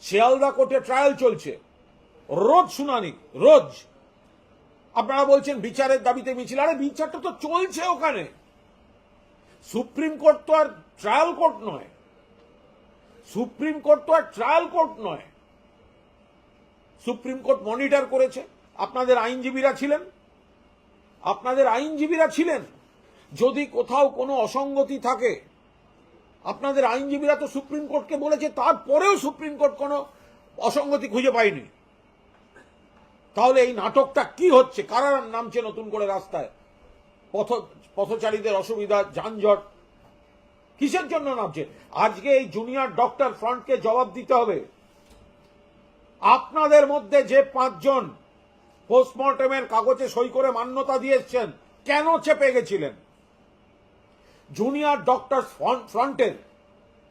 শিয়ালদা কোর্টে ট্রায়াল চলছে, রোজ শুনানি, রোজ। আপনারা বলছেন বিচারের দাবিতে মিছিল, আরে বিচারটা তো চলছে ওখানে। সুপ্রিম কোর্ট তো আর ট্রায়াল কোর্ট নয়, সুপ্রিম কোর্ট তো আর ট্রায়াল কোর্ট নয়। সুপ্রিম কোর্ট মনিটর করেছে, আপনাদের আইনজীবীরা ছিলেন, আপনাদের আইনজীবীরা ছিলেন। যদি কোথাও কোনো অসঙ্গতি থাকে, আপনাদের আইনজীবীরা তো সুপ্রিম কোর্টকে বলেছে, তারপরেও সুপ্রিম কোর্ট কোনো অসঙ্গতি খুঁজে পায়নি। তাহলে এই নাটকটা কি হচ্ছে? কারা নামছে নতুন করে রাস্তায়? পথচারীদের অসুবিধা, যানজট, কিসের জন্য নামছে? আজকে এই জুনিয়র ডক্টর ফ্রন্টকে জবাব দিতে হবে। আপনাদের মধ্যে যে 5 জন পোস্টমর্টমের কাগজে সই করে মান্যতা দিয়েছেন, কেন চেপে গেছিলেন? জুনিয়র ডক্টর ফ্রন্টের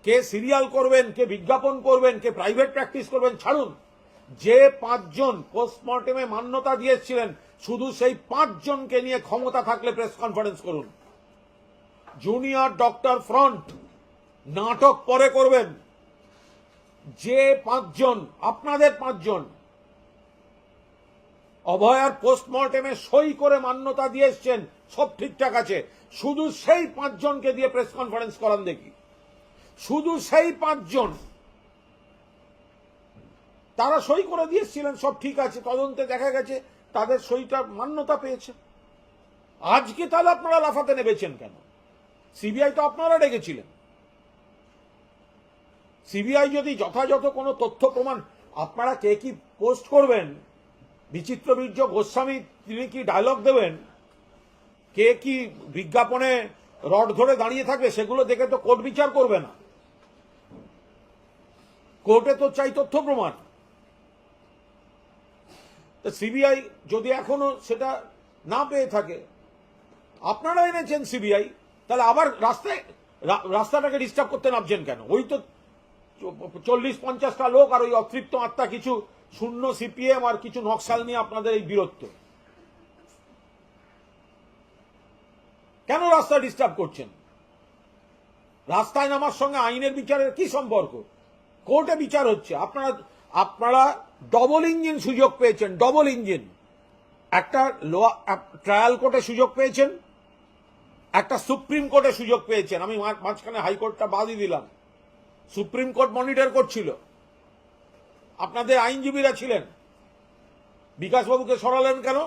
কে সিরিয়াল করবেন, কে বিজ্ঞাপন করবেন, কে প্রাইভেট প্র্যাকটিস করবেন ছাড়ুন। যে 5 জন পোস্টমর্টেমে মান্যতা দিয়েছিলেন, শুধু সেই 5 জনকে নিয়ে ক্ষমতা থাকলে প্রেস কনফারেন্স করুন। জুনিয়র ডক্টর ফ্রন্ট নাটক পরে করবেন। যে 5 জন, আপনাদের 5 জন অভয়ার পোস্টমর্টেমে সই করে মান্যতা দিয়ে এসছেন, সব ঠিকঠাক আছে, শুধু সেই 5 জনকে দিয়ে প্রেস কনফারেন্স করান দেখি। শুধু সেই 5 জন, তারা সই করে দিয়েছিলেন, সব ঠিক আছে, তদন্তে দেখা গেছে তাদের সইটা মান্যতা পেয়েছে। আজকে তাহলে আপনারা লাফাতে নেমেছেন কেন? সিবিআই তো আপনারা ডেকেছিলেন। সিবিআই যদি যথাযথ কোনো তথ্য প্রমাণ, আপনারা কে কি পোস্ট করবেন, বিচিত্রবীর্য গোস্বামী তিনি কি ডায়লগ দেবেন, কে কি বিজ্ঞাপনে রড ধরে দাঁড়িয়ে থাকবে, সেগুলো দেখে তো কোর্ট বিচার করবে না। কোর্টে তো চাই তথ্য প্রমাণ। সিবিআই যদি এখনো সেটা না পেয়ে থাকে, আপনারা এনেছেন সিবিআই, তাহলে আবার রাস্তাটাকে ডিস্টার্ব করতে নামছেন কেন? ওই তো 40-50টা লোক আর ওই অতৃপ্ত আত্মা, কিছু শূন্য সিপিএম আর কিছু নকশাল নিয়ে আপনাদের এই বীরত্ব। কেন রাস্তা ডিস্টার্ব করছেন? রাস্তায় নামার সঙ্গে আইনের বিচারের কি সম্পর্ক? কোর্টে বিচার হচ্ছে। আপনারা ডবল ইঞ্জিন সুযোগ পেয়েছেন, ডবল ইঞ্জিন। একটা ট্রায়াল কোর্টে সুযোগ পেয়েছেন, একটা সুপ্রিম কোর্টে সুযোগ পেয়েছেন। আমি মাঝখানে হাইকোর্টটা বাদই দিলাম। সুপ্রিম কোর্ট মনিটর করছিল, আপনাদের আইনজীবীরা ছিলেন। বিকাশবাবুকে সরালেন কেন?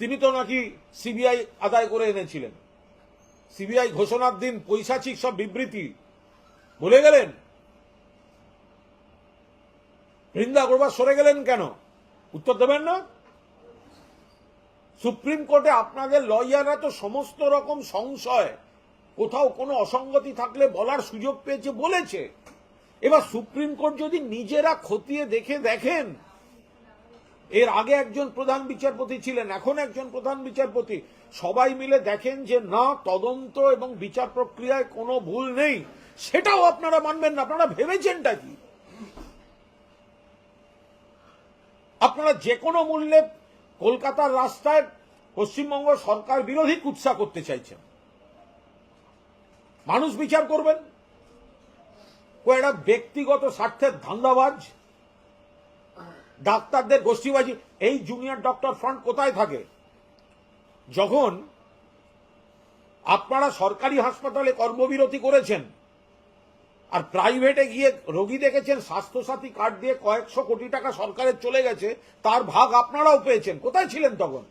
তিনি তো নাকি সিবিআই আদায় করে এনেছিলেন। সিবিআই ঘোষণার দিন পৈশাচিক সব বিবৃতি বলে গেলেন। বৃন্দা আগরওয়াল সরে গেলেন কেন? উত্তর দেবেন না? সুপ্রিম কোর্টে আপনাদের লয়াররা তো সমস্ত রকম সংশয়, কোথাও কোনো অসঙ্গতি থাকলে বলার সুযোগ পেয়েছে, বলেছে। এবার সুপ্রিম কোর্ট যদি নিজেরা খতিয়ে দেখেন, এর আগে একজন প্রধান বিচারপতি ছিলেন, এখন একজন প্রধান বিচারপতি, সবাই মিলে দেখেন যে না, তদন্ত এবং বিচার প্রক্রিয়ায় কোনো ভুল নেই, সেটাও আপনারা মানবেন না। আপনারা ভেবেছেনটা কি? আপনারা যে কোনো মূল্যে কলকাতার রাস্তায় পশ্চিমবঙ্গ সরকার বিরোধী কুৎসা করতে চাইছেন। মানুষ বিচার করবেন? ও একটা ব্যক্তিগত স্বার্থের ধান্দাবাজ, ডাক্তারদের গোষ্ঠীবাজি। এই জুনিয়র ডক্টর ফ্রন্ট কোথায় থাকে? যখন আপনারা সরকারি হাসপাতালে কর্মবিরতি করেছেন আর প্রাইভেটে গিয়ে রোগী দেখেছেন, স্বাস্থ্যসাথী কার্ড দিয়ে কয়েকশো কোটি টাকা সরকারের চলে গেছে, তার ভাগ আপনারাও পেয়েছেন। কোথায় ছিলেন তখন?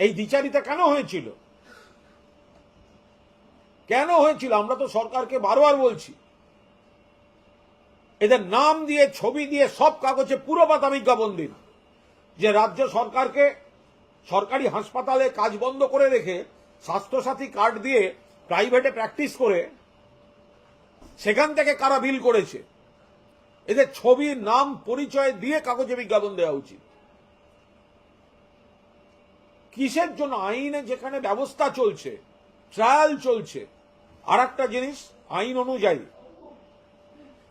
এই দ্বিচারিতা কেন হয়েছিল? কেন হয়েছিল? আমরা তো সরকারকে বারবার বলছি, এদের নাম দিয়ে, ছবি দিয়ে, সব কাগজে পুরো পাতা বিজ্ঞাপন দিন যে রাজ্য সরকারকে সরকারি হাসপাতালে কাজ বন্ধ করে রেখে স্বাস্থ্যসাথী কার্ড দিয়ে প্রাইভেটে প্র্যাকটিস করে সেখান থেকে কারা বিল করেছে, এদের ছবি, নাম, পরিচয় দিয়ে কাগজে বিজ্ঞাপন দেওয়া উচিত। কিসের জন্য? আইনে যেখানে ব্যবস্থা চলছে, ট্রায়াল চলছে। আর একটা জিনিস, আইন অনুযায়ী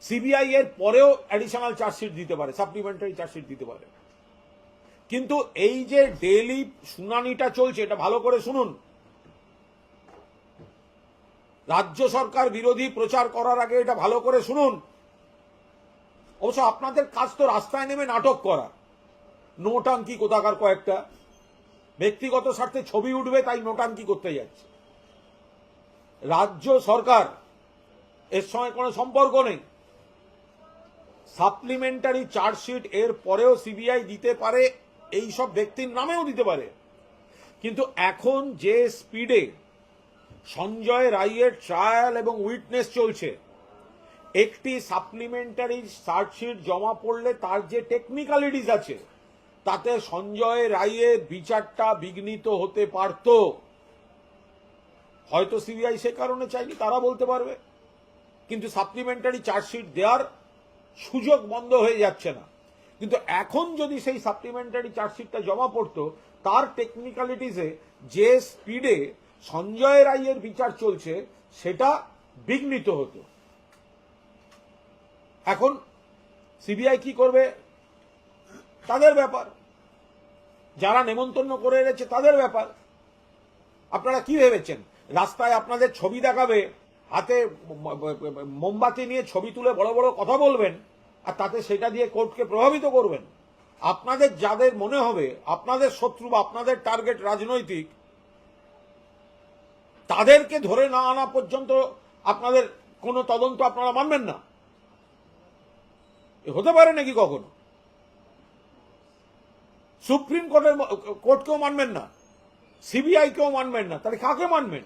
সিবিআই এর পরেও অ্যাডিশনাল চার্জশিট দিতে পারে, সাপ্লিমেন্টারি চার্জশিট দিতে পারে। কিন্তু এই যে ডেইলি শুনানিটা চলছে, এটা ভালো করে শুনুন। রাজ্য সরকার বিরোধী প্রচার করার আগে এটা ভালো করে শুনুন। অবশ্য আপনাদের কাজ তো রাস্তায় নেমে নাটক করা, নোটাঙ্কি কোথাকার কয়েকটা ব্যক্তিগত স্বার্থে ছবি উঠবে তাই নোটাঙ্কি করতে যাচ্ছে। রাজ্য সরকার এর সঙ্গে কোনো সম্পর্ক নেই। সাপ্লিমেন্টারি চার্জশিট এর পরেও সিবিআই দিতে পারে, এই সব ব্যক্তির নামেও দিতে পারে, কিন্তু এখন যে স্পিডে সঞ্জয় রায়ের ট্রায়াল এবং উইটনেস চলছে, একটি সাপ্লিমেন্টারি চার্জশিট জমা পড়লে তার যে টেকনিক্যালিটিস আছে তাতে সঞ্জয় রায়ের বিচারটা বিঘ্নিত হতে পারত। হয়তো সিবিআই সে কারণে চাইনি, তারা বলতে পারবে, কিন্তু সাপ্লিমেন্টারি চার্জশিট দেওয়ার সুযোগ বন্ধ হয়ে যাচ্ছে না। কিন্তু এখন যদি সেই সাপ্লিমেন্টারি চার্জশিটটা জমা পড়তো, তার টেকনিক্যালিটিসে যে স্পিডে সঞ্জয় রায়ের বিচার চলছে সেটা বিঘ্নিত হতো। এখন সিবিআই কি করবে তাদের ব্যাপার, যারা নেমন্তন্ন করে এনেছে তাদের ব্যাপার। আপনারা কি ভেবেছেন রাস্তায় আপনাদের ছবি দেখাবে, হাতে মোমবাতি নিয়ে ছবি তুলে বড় বড় কথা বলবেন, আর তাতে সেটা দিয়ে কোর্টকে প্রভাবিত করবেন? আপনাদের যাদের মনে হবে আপনাদের শত্রু বা আপনাদের টার্গেট রাজনৈতিক, তাদেরকে ধরে না আনা পর্যন্ত আপনাদের কোনো তদন্ত আপনারা মানবেন না? হতে পারে নাকি কখনো? সুপ্রিম কোর্টকেও মানবেন না, সিবিআই কেও মানবেন না, তাহলে কাকে মানবেন?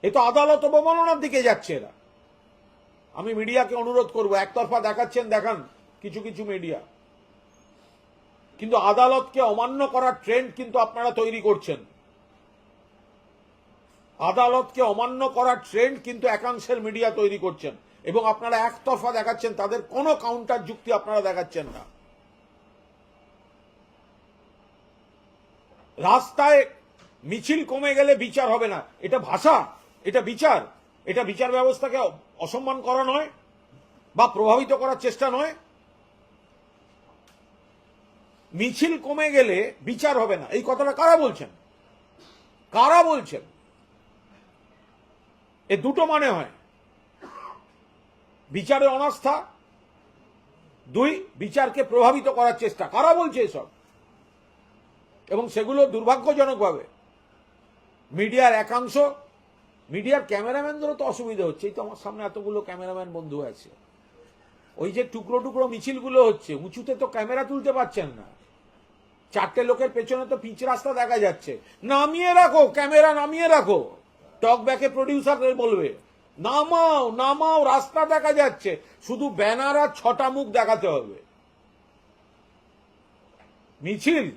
এ তো আদালত অবমাননার দিকে যাচ্ছে এরা। আমি মিডিয়াকে অনুরোধ করব, একতরফা দেখাচ্ছেন দেখান কিছু কিছু মিডিয়া, কিন্তু আদালতকে অমান্য করার ট্রেন্ড কিন্তু আপনারা তৈরি করছেন। আদালতকে অমান্য করার ট্রেন্ড কিন্তু একাংশের মিডিয়া তৈরি করছেন, এবং আপনারা একতরফা দেখাচ্ছেন, তাদের কোনো কাউন্টার যুক্তি আপনারা দেখাচ্ছেন না। রাস্তায় মিছিল কমে গেলে বিচার হবে না, এটা ভাষা, এটা বিচার, এটা বিচার ব্যবস্থাকে অসম্মান করা নয় বা প্রভাবিত করার চেষ্টা নয়। মিছিল কমে গেলে বিচার হবে না, এই কথাটা কারা বলছেন? কারা বলছেন? এ দুটো মানে হয়, বিচারে অনাস্থা, দুই বিচারকে প্রভাবিত করার চেষ্টা। কারা বলছে এসব? এবং সেগুলো দুর্ভাগ্যজনকভাবে মিডিয়ার একাংশ, মিডিয়ার ক্যামেরাম্যানদেরও তো অসুবিধা হচ্ছে। এই তো আমার সামনে এতগুলো ক্যামেরাম্যান বন্ধু আছে, ওই যে টুকরো টুকরো মিছিলগুলো হচ্ছে, উঁচুতে তো ক্যামেরা তুলতে পারছেন না, চারটে লোকের পেছনে তো পিচ রাস্তা দেখা যাচ্ছে। নামিয়ে রাখো ক্যামেরা, নামিয়ে রাখো। টক ব্যাকে প্রডিউসার বলবে নামাও নামাও, রাস্তা দেখা যাচ্ছে, শুধু ব্যানার আর 6টা মুখ দেখাতে হবে। মিছিল